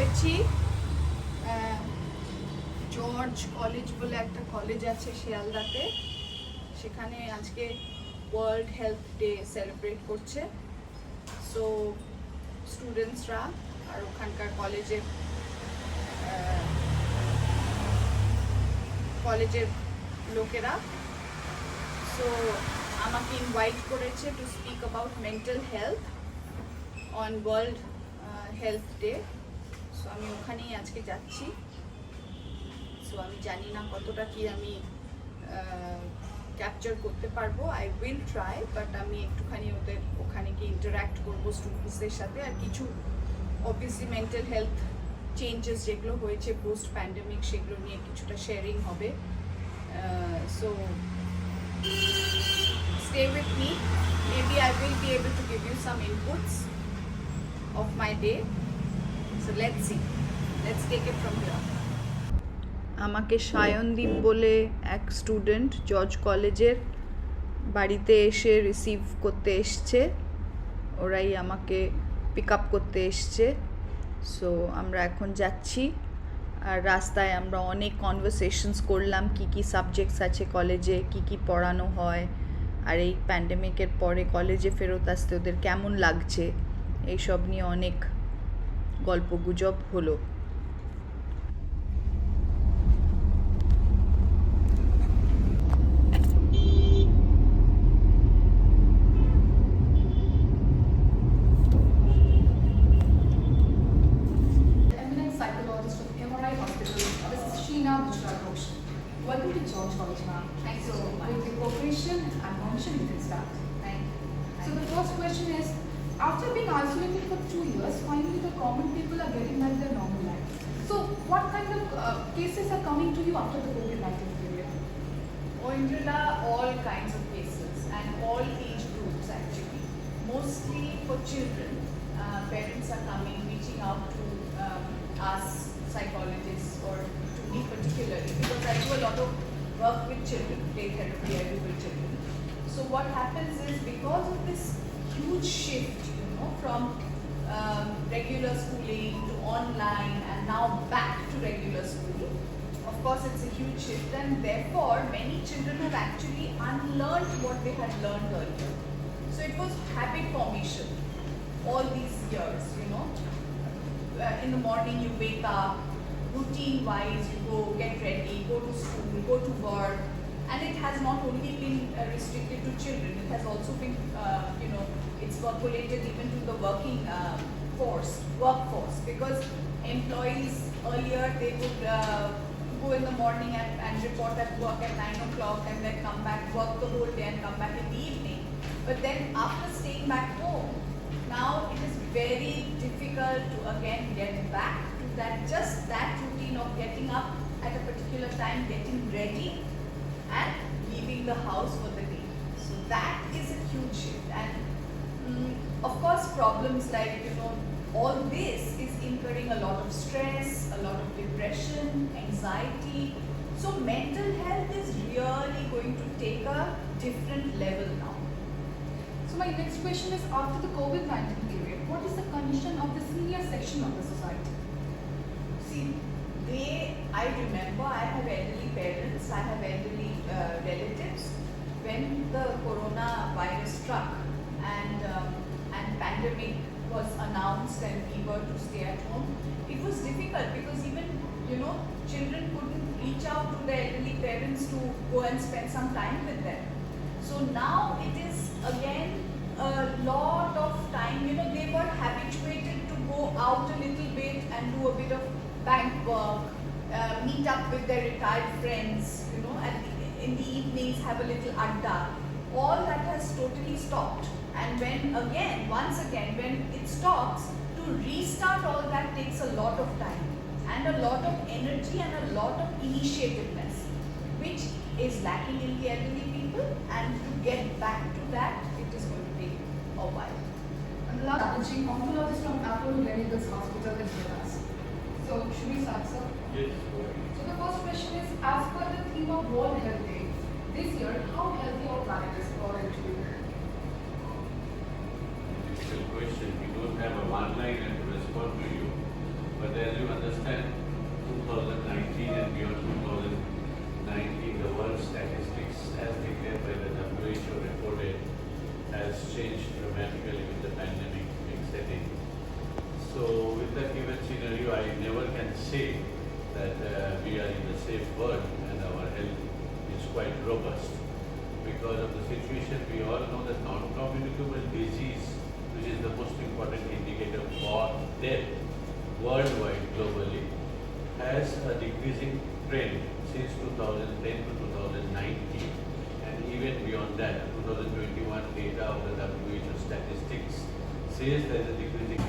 এসেছি George college বলে একটা কলেজ আছে শিয়ালদাতে, সেখানে আজকে ওয়ার্ল্ড হেলথ ডে সেলিব্রেট করছে। সো স্টুডেন্টসরা আর ওখানকার কলেজের লোকেরা সো আমাকে ইনভাইট করেছে to speak about mental health on world health day. So আমি ওখানেই আজকে যাচ্ছি। সো আমি জানি না কতটা কি আমি ক্যাপচার করতে পারবো। আই উইল ট্রাই, বাট আমি একটুখানি ওদের ওখানে গিয়ে ইন্টারাক্ট করবো স্টুডেন্টসদের সাথে, আর কিছু অবভিয়াসলি মেন্টাল হেলথ চেঞ্জেস যেগুলো হয়েছে পোস্ট প্যান্ডেমিক সেগুলো নিয়ে কিছুটা শেয়ারিং হবে। So stay with me. Maybe I will be able to give you some inputs of my day. So let's see. Let's take it from here. আমাকে সায়নদীপ বলে এক student George কলেজের বাড়িতে এসে রিসিভ করতে এসছে। ওরাই আমাকে পিক আপ করতে এসছে। সো আমরা এখন যাচ্ছি, আর রাস্তায় আমরা অনেক কনভারসেশনস করলাম কি কি সাবজেক্টস আছে কলেজে, কি কি পড়ানো হয়, আর এই প্যান্ডেমিকের পরে কলেজে ফেরত আসতে ওদের কেমন লাগছে, এইসব নিয়ে অনেক গল্পগুজব হলো। Psychologist of MRI Hospital. This is Sheena Misra Ghosh. Welcome to George College, ma'am. Thanks so much. With the cooperation and permission, we can start. Thank you. So the first question is, after being isolated for 2 years, finally the common people are getting back their normal life. So what kind of cases are coming to you after the COVID-19 period? Indra, all kinds of cases and all age groups actually. Mostly for children. Parents are coming, reaching out to us psychologists, or to me particularly, because I do a lot of work with children, play therapy I do with children. So what happens is, because of this huge shift, from regular schooling to online and now back to regular school, of course it's a huge shift, and therefore many children have actually unlearned what they had learned earlier. So it was habit formation all these years, in the morning you wake up, routine wise you go get ready, go to school, go to work, and it has not only been restricted to children, it has also been it's percolated even to the workforce, because employees earlier they would go in the morning and report at work at 9 o'clock and then come back, work the whole day and come back in the evening. But then after staying back home, now it is very difficult to again get back to that routine of getting up at a particular time, getting ready and leaving the house for the day. So that is a huge shift, and of course problems like all this is incurring a lot of stress, a lot of depression, anxiety. So mental health is really going to take a different level now. So my next question is, after the COVID-19 period, what is the condition of the senior section of the society? See, I remember I have elderly parents, I have elderly relatives. When the coronavirus struck and pandemic was announced and we were to stay at home, it was difficult because even children couldn't reach out to their elderly parents to go and spend some time with them. So now it is again a lot of time, they were habituated to go out a little bit and do a bit of bank work, meet up with their retired friends, in the evenings have a little adda. All that has totally stopped, and once again when it stops, to restart all that takes a lot of time and a lot of energy and a lot of initiativeness, which is lacking in the elderly people, and to get back to that it is going to take a while. And the last oncologist from Bangla-English Hospital is with us. So should we start, sir? Yes. So the first question is, as per the theme of World Health Day this year, how healthy our planet is according to you? It's a question. We don't have a one line and to respond to you. But as you understand 2019 and beyond 2019, the world statistics as declared by the WHO reported has changed dramatically with the pandemic setting. So with the given scenario, I never can say that we are in a safe world and our health is quite robust. Because of the situation, we all know that non-communicable disease, which is the most important indicator for death worldwide, globally, has a decreasing trend since 2010 to 2019, and even beyond that, 2021 data of the WHO statistics says there is a decreasing.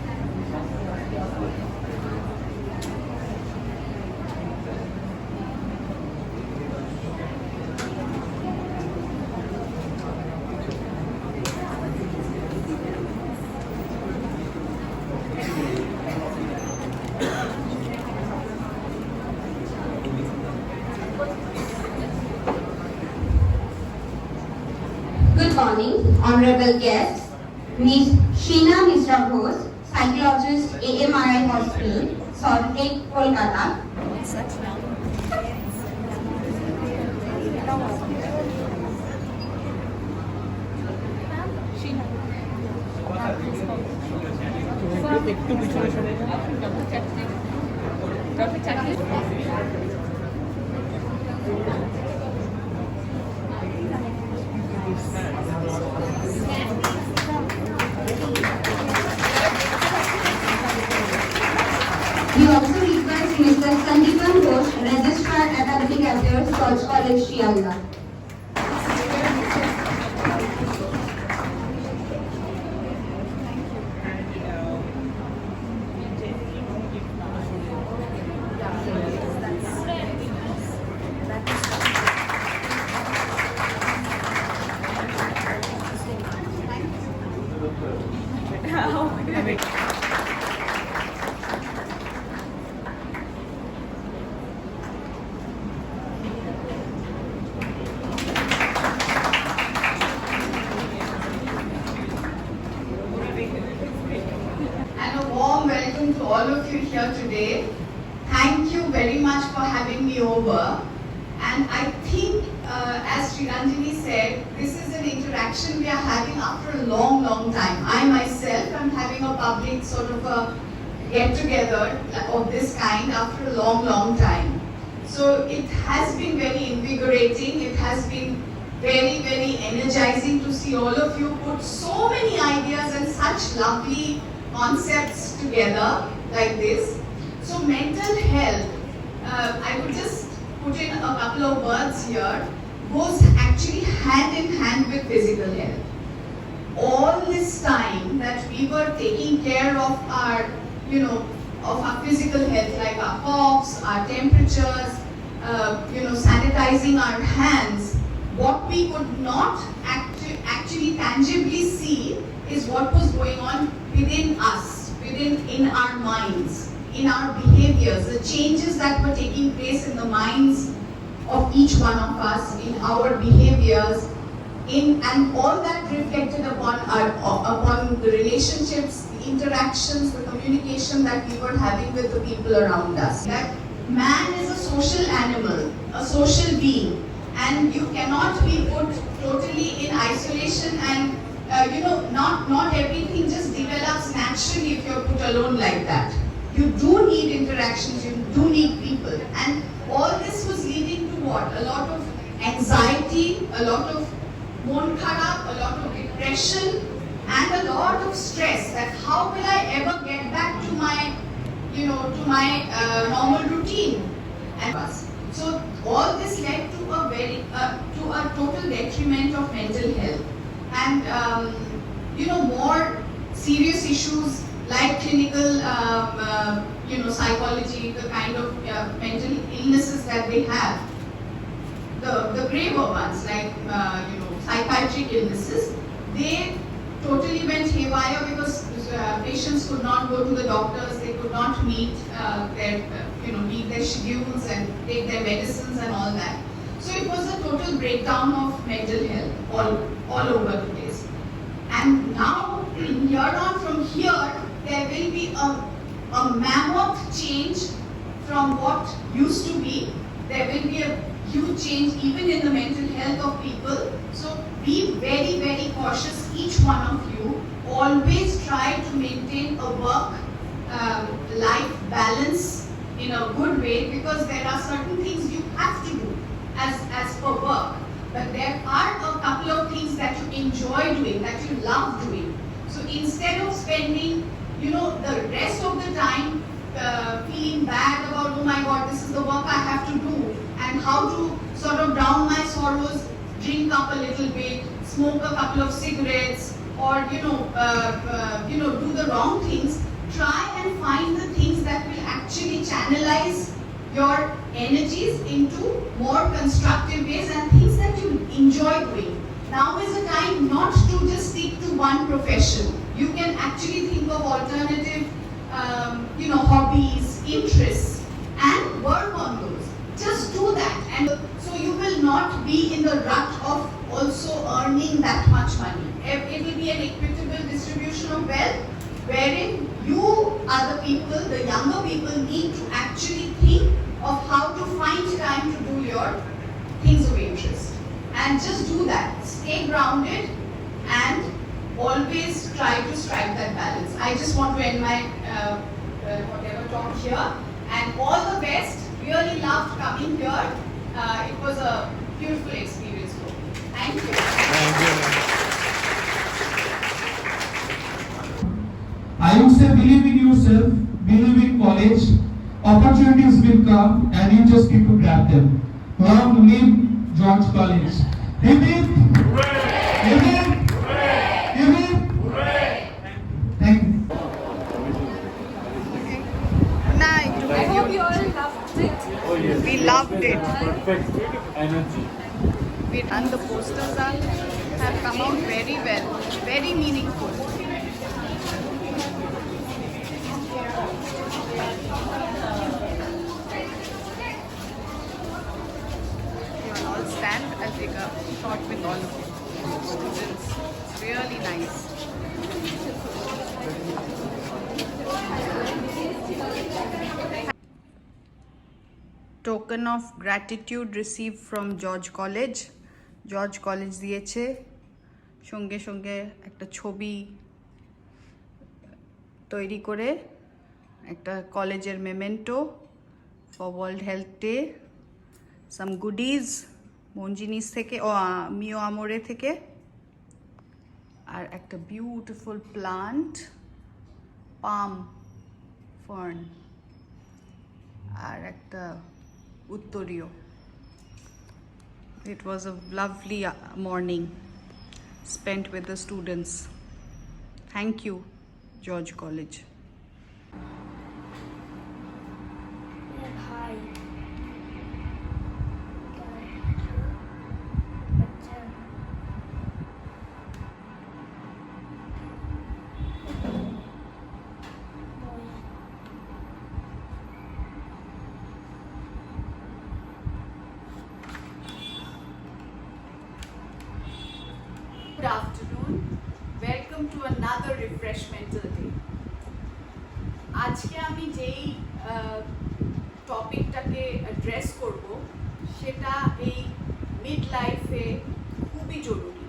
Good morning, honorable guests. Ms. Sheena Misra Ghosh, psychologist, AMRI Hospital, Saltgate, Kolkata. We also request Mr. Sandeepan Ghosh, Registrar Academic Affairs, Church College, Shialda. And a warm welcome to all of you here today. Thank you very much for having me over. And I think, as Sriranjani said, this is an interaction we are having after a long, long time. I myself am having a public sort of a get-together of this kind after a long, long time. So it has been very invigorating. It has been very, very energizing to see all of you put so many ideas and such lovely concepts together like this. So mental health, I would just put in a couple of words here, goes actually hand in hand with physical health. All this time that we were taking care of our, of our physical health, like our coughs, our temperatures, sanitizing our hands, what we could not actually tangibly see is what was going on within us, in our minds, in our behaviors, the changes that were taking place in the minds of each one of us, in our behaviors, and all that reflected upon the relationships, the interactions, the communication that we were having with the people around us. That man is a social animal, a social being, and you cannot be put totally in isolation and not everything just develops naturally if you're put alone like that. You do need interactions, you do need people. And all this was leading to what? A lot of anxiety, a lot of mon kharab, a lot of depression, and a lot of stress that how will I ever get back to my, normal routine. And so all this led to a total detriment of mental health. And more serious issues like clinical, psychology, the kind of mental illnesses that they have, the graver ones like psychiatric illnesses, they totally went haywire because patients could not go to the doctors, they could not meet their schedules and take their medicines and all that. So it was a total breakdown of mental health all over the place. And now, here on from here, there will be a mammoth change from what used to be. There will be a huge change even in the mental health of people. So be very, very cautious, each one of you. Always try to maintain a work-life balance in a good way, because there are certain things you have to do as per work. But there are a couple of things that you enjoy doing, that you love doing. So instead of spending, the rest of the time feeling bad about, oh my God, this is the work I have to do, and how to sort of drown my sorrows, drink up a little bit, smoke a couple of cigarettes, or do the wrong things. Try and find the things that will actually channelize your energies into more constructive ways and things that you enjoy doing. Now is the time not to just stick to one profession. You can actually think of alternative, hobbies, interests, and work on those. Just do that, and so you will not be in the rut of also earning that much money. It will be an equitable distribution of wealth, wherein you are the people, the younger people, need to actually think of how to find time to do your things of interest. And just do that. Stay grounded and always try to strike that balance. I just want to end my whatever talk here. And all the best. Really loved coming here. It was a beautiful experience for me. Thank you. I would say believe in yourself, believe in college. Opportunities will come and you just need to grab them. Long live George College. Hip hip! Hip hip! Hip hip! Thank you. Night. I hope you all loved it. Oh yes. We loved it. Perfect energy. And the posters have come out very well, very meaningful. You will all stand. I'll take a shot with all of you. Students, it's really nice. Token of gratitude received from George College. George College দিয়েছে সঙ্গে সঙ্গে একটা ছবি তৈরি করে একটা কলেজের memento for world health day, some goodies Monginis থেকে মিও আমোরে থেকে, আর একটা বিউটিফুল প্লান্ট পাম ফার্ন, আর একটা উত্তরীয়। It was a lovely morning spent with the students. Thank you, George College. Hi. Good afternoon. Welcome to another refreshmental day. আজকে আমি যেই টপিকটাকে অ্যাড্রেস করব সেটা এই মিড লাইফে খুবই জরুরি।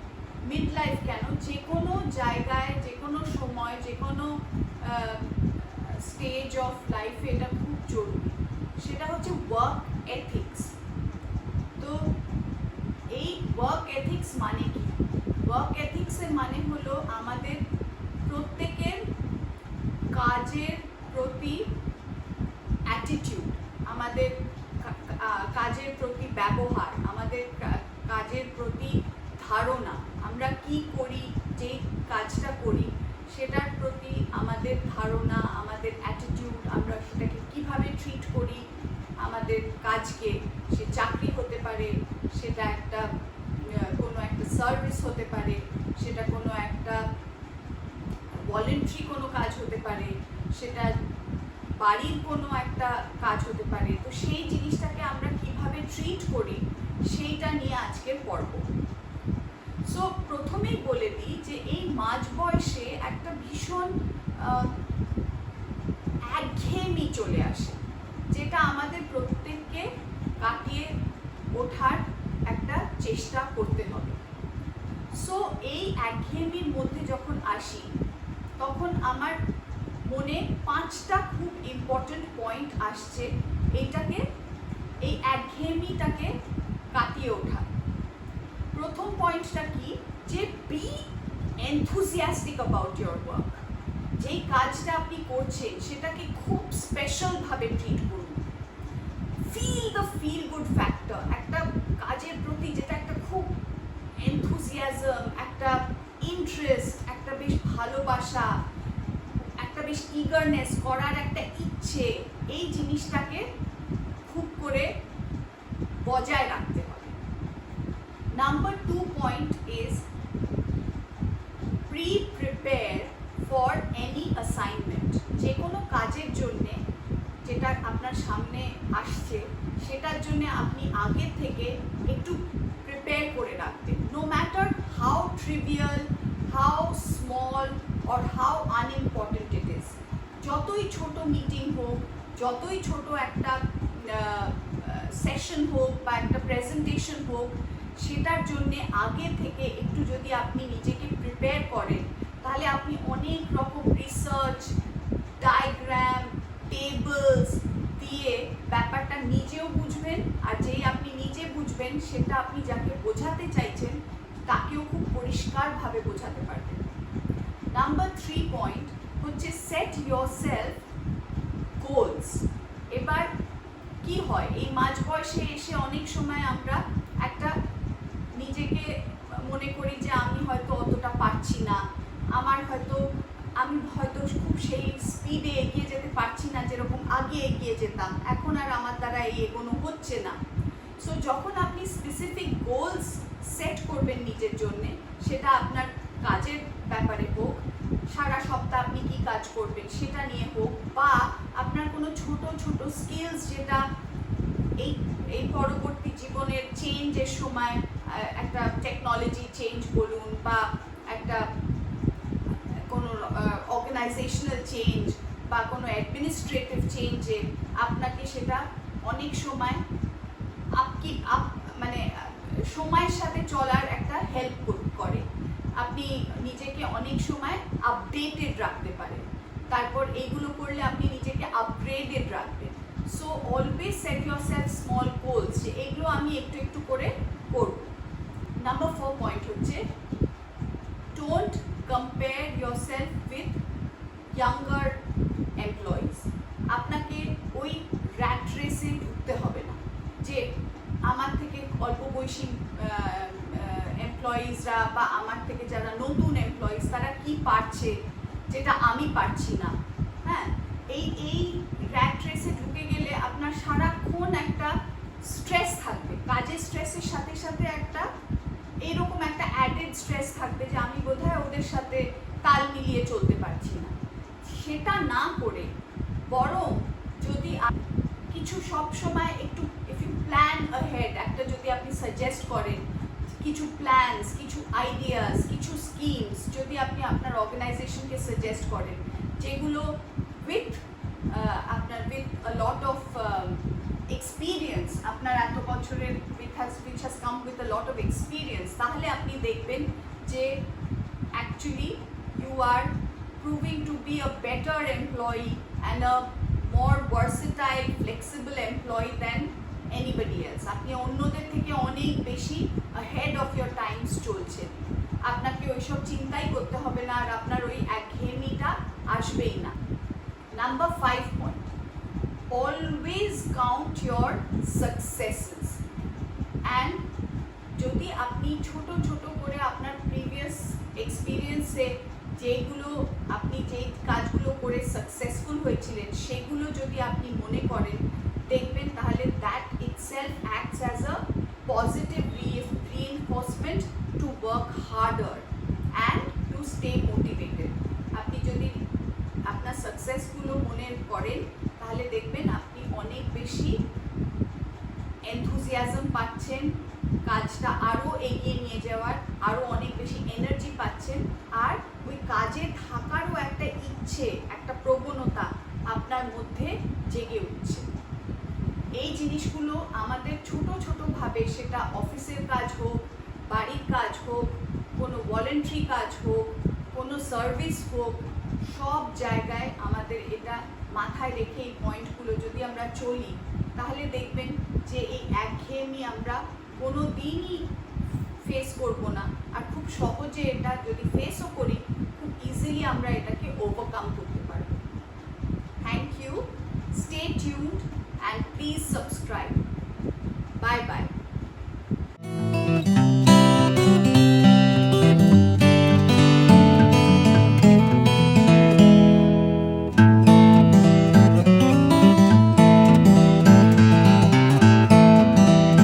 মিড লাইফ কেন, যে কোনো জায়গায়, যে কোনো সময়, যে কোনো স্টেজ অফ লাইফে এটা খুব জরুরি। সেটা হচ্ছে ওয়ার্ক এথিক্স। তো এই ওয়ার্ক এথিক্স মানে কি? ওয়ার্ক এথিক্সের মানে হলো আমাদের প্রত্যেকের কাজের প্রতি অ্যাটিটিউড, আমাদের কাজের প্রতি ব্যবহার, আমাদের কাজের প্রতি ধারণা, আমরা কি করি, যে কাজটা করি সেটার প্রতি আমাদের ধারণা, আমাদের অ্যাটিটিউড, আমরা সেটাকে কীভাবে ট্রিট করি, আমাদের কাজকে, সে চাকরি হতে পারে, সেটা একটা কোনো একটা সার্ভিস হতে পারে, সেটা কোনো একটা ভলেন্টারি কোনো কাজ হতে পারে, সেটা বাড়ির কোনো একটা কাজ হতে পারে। তো সেই জিনিসটাকে আমরা কিভাবে ট্রিট করি সেইটা নিয়ে আজকের পর্ব। সো প্রথমেই বলে দিই যে এই মাঝ বয়সে একটা ভীষণ একঘেয়েমি চলে আসে। যেটা আমাদের প্রত্যেককে কাটিয়ে ওঠার একটা চেষ্টা করতে হবে। সো এই একঘেয়েমির মধ্যে যখন আসি তখন আমার মনে 5টা খুব ইম্পর্টেন্ট পয়েন্ট আসছে এই একঘেয়েমিটাকে কাটিয়ে ওঠা। প্রথম পয়েন্টটা কি, যে be enthusiastic about your work. যেই কাজটা আপনি করছেন সেটাকে খুব স্পেশালভাবে ট্রিট করুন। ফিল গুড ফ্যাক্টর, একটা কাজের প্রতি যেটা একটা খুব এনথুজিয়াজম, একটা ইন্টারেস্ট, একটা বেশ ভালোবাসা, একটা বেশ ইগারনেস করার একটা ইচ্ছে, এই জিনিসটাকে খুব করে বজায় রাখতে হবে। Number 2 point is prepare for any assignment. যে কোনো কাজের জন্যে যেটা আপনার সামনে আসছে সেটার জন্য আপনি আগে থেকে একটু প্রিপেয়ার করে রাখবেন। No matter how trivial, how small or how unimportant it is, যতই ছোট মিটিং হোক, যতই ছোট একটা সেশন হোক বা একটা প্রেজেন্টেশন হোক, সেটার জন্যে আগে থেকে একটু যদি আপনি নিজেকে প্রিপেয়ার করেন তাহলে আপনি অনেক রকম রিসার্চ, ডায়াগ্রাম, টেবলস দিয়ে ব্যাপারটা নিজেও বুঝবেন, আর যেই আপনি নিজে বুঝবেন সেটা আপনি যাকে বোঝাতে চাইছেন তাকেও খুব পরিষ্কারভাবে বোঝাতে পারবেন। নাম্বার 3 পয়েন্ট হচ্ছে সেট ইয়োরসেলফ গোলস। এবার কি হয়, এই মাঝ বয়সে এসে অনেক সময় আমরা একটা নিজেকে মনে করি যে আমি হয়তো অতটা পারছি না, আমি হয়তো খুব সেই স্পিডে এগিয়ে যেতে পারছি না যেরকম আগে এগিয়ে যেতাম, এখন আর আমার দ্বারা এই এগোনো হচ্ছে না। সো যখন আপনি স্পেসিফিক গোলস সেট করবেন নিজের জন্যে, সেটা আপনার কাজের ব্যাপারে হোক, সারা সপ্তাহ আপনি কি কাজ করবেন সেটা নিয়ে হোক, বা আপনার কোনো ছোট ছোট স্কিলস যেটা এই পরবর্তী জীবনের চেঞ্জের সময়, একটা টেকনোলজি চেঞ্জ বলুন বা একটা কোনো অর্গানাইজেশনাল চেঞ্জ বা কোনো অ্যাডমিনিস্ট্রেটিভ চেঞ্জে আপনাকে সেটা অনেক সময় মানে সময়ের সাথে চলার একটা হেল্প করে। আপনি নিজেকে অনেক সময় আপডেটেড রাখতে পারেন, তারপর এইগুলো করলে আপনি নিজেকে আপগ্রেডেড রাখবেন। So always set yourself small goals, যে এগুলো আমি একটু একটু করে করব। নাম্বার 4 পয়েন্ট হচ্ছে don't compare yourself with younger employees. আপনাকে ওই র্যাট রেসে ঢুকতে হবে না যে আমার থেকে অল্প বয়সী এমপ্লয়িজরা বা আমার থেকে যারা নতুন এমপ্লয়িজ তারা কি পারছে যেটা আমি পারছি না। হ্যাঁ, এই র্যাট রেসে ঢুকে গেলে আপনার সারাক্ষণ একটা স্ট্রেস থাকবে, কাজের স্ট্রেসের সাথে সাথে একটা এইরকম একটা অ্যাডেড স্ট্রেস থাকবে যে আমি বোধহয় ওদের সাথে তাল মিলিয়ে চলতে পারছি না। সেটা না করে বরং যদি কিছু সব সময় একটু ইফ ইউ প্ল্যান আহেড, একটা যদি আপনি সাজেস্ট করেন কিছু প্ল্যানস, কিছু আইডিয়াস, কিছু স্কিমস যদি আপনি আপনার অর্গানাইজেশনকে সাজেস্ট করেন, যেগুলো with a lot of experience, আপনার এত বছরের which has come with a lot of experience, তাহলে আপনি দেখবেন যে actually you are proving to be a better employee and a more versatile, flexible employee than anybody else. আপনি অন্যদের থেকে অনেক বেশি ahead of your times চলছেন, আপনাকে ওইসব চিন্তাই করতে হবে না, আর আপনার ওই একঘেয়েমিটা আসবেই না। Number 5 point, always count your সাকসেসেস। And যদি আপনি ছোট ছোট করে আপনার প্রিভিয়াস এক্সপিরিয়েন্সে আপনি যেই কাজগুলো করে সাকসেসফুল হয়েছিলেন সেগুলো যদি আপনি মনে করেন, দেখবেন তাহলে that itself acts as a positive reinforcement to work harder and to stay motivated. আপনি যদি আপনার সাকসেসগুলো মনে করেন তাহলে দেখবেন আপনি অনেক বেশি এনথুজিয়াজম পাচ্ছেন, কাজটা আরও এগিয়ে নিয়ে যাওয়ার আরও অনেক বেশি এনার্জি পাচ্ছেন, আর ওই কাজে থাকারও একটা ইচ্ছে, একটা প্রবণতা আপনার মধ্যে জেগে উঠছে। এই জিনিসগুলো আমাদের ছোট ছোটোভাবে, সেটা অফিসের কাজ হোক, বাড়ির কাজ হোক, কোনো ভলেন্টারি কাজ হোক, কোনো সার্ভিস হোক, সব জায়গায় আমাদের এটা মাথায় রেখে এই পয়েন্টগুলো যদি আমরা চলি, তাহলে দেখবেন যে এই একঘেয়েমি আমরা কোনো দিনই ফেস করব না। আর খুব সহজে এটা যদি ফেসও করি, খুব ইজিলি আমরা এটাকে ওভারকাম করতে পারব। Thank you, stay tuned and please subscribe.